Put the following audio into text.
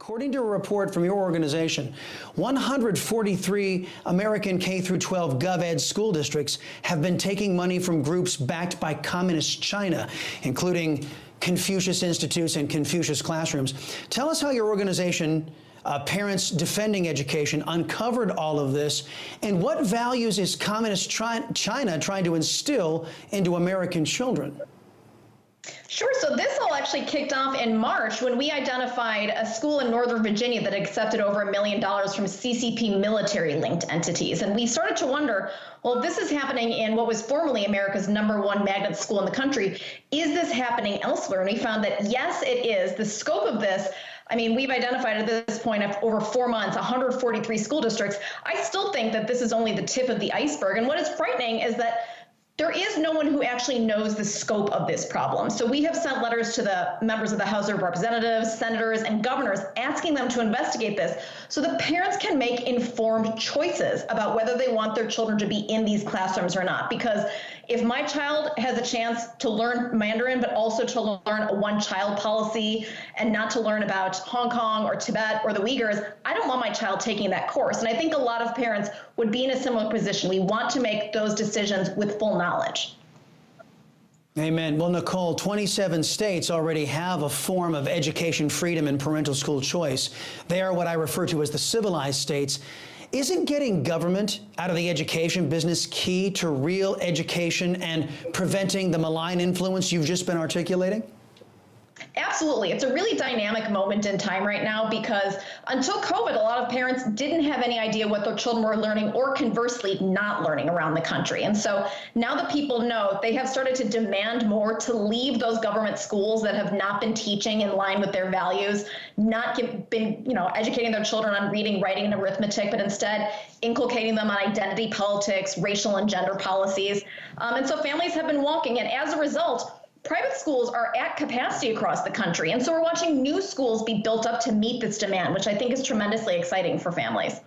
According to a report from your organization, 143 American K-12 GovEd school districts have been taking money from groups backed by Communist China, including Confucius Institutes and Confucius Classrooms. Tell us how your organization, Parents Defending Education, uncovered all of this, and what values is Communist China trying to instill into American children? Sure. So this all actually kicked off in March when we identified a school in Northern Virginia that accepted over $1 million from CCP military-linked entities. And we started to wonder, well, if this is happening in what was formerly America's #1 magnet school in the country, is this happening elsewhere? And we found that, yes, it is. The scope of this, I mean, we've identified at this point of over 4 months, 143 school districts. I still think that this is only the tip of the iceberg. And what is frightening is that there is no one who actually knows the scope of this problem. So we have sent letters to the members of the House of Representatives, senators, and governors asking them to investigate this so that parents can make informed choices about whether they want their children to be in these classrooms or not. Because if my child has a chance to learn Mandarin, but also to learn a one-child policy and not to learn about Hong Kong or Tibet or the Uyghurs, I don't want my child taking that course. And I think a lot of parents would be in a similar position. We want to make those decisions with full knowledge. Amen. Well, Nicole, 27 states already have a form of education freedom and parental school choice. They are what I refer to as the civilized states. Isn't getting government out of the education business key to real education and preventing the malign influence you've just been articulating? Absolutely. It's a really dynamic moment in time right now because until COVID, a lot of parents didn't have any idea what their children were learning or conversely not learning around the country. And so now that people know, they have started to demand more to leave those government schools that have not been teaching in line with their values, not been, educating their children on reading, writing, and arithmetic, but instead inculcating them on identity politics, racial and gender policies. And so families have been walking. And as a result, private schools are at capacity across the country. And so we're watching new schools be built up to meet this demand, which I think is tremendously exciting for families.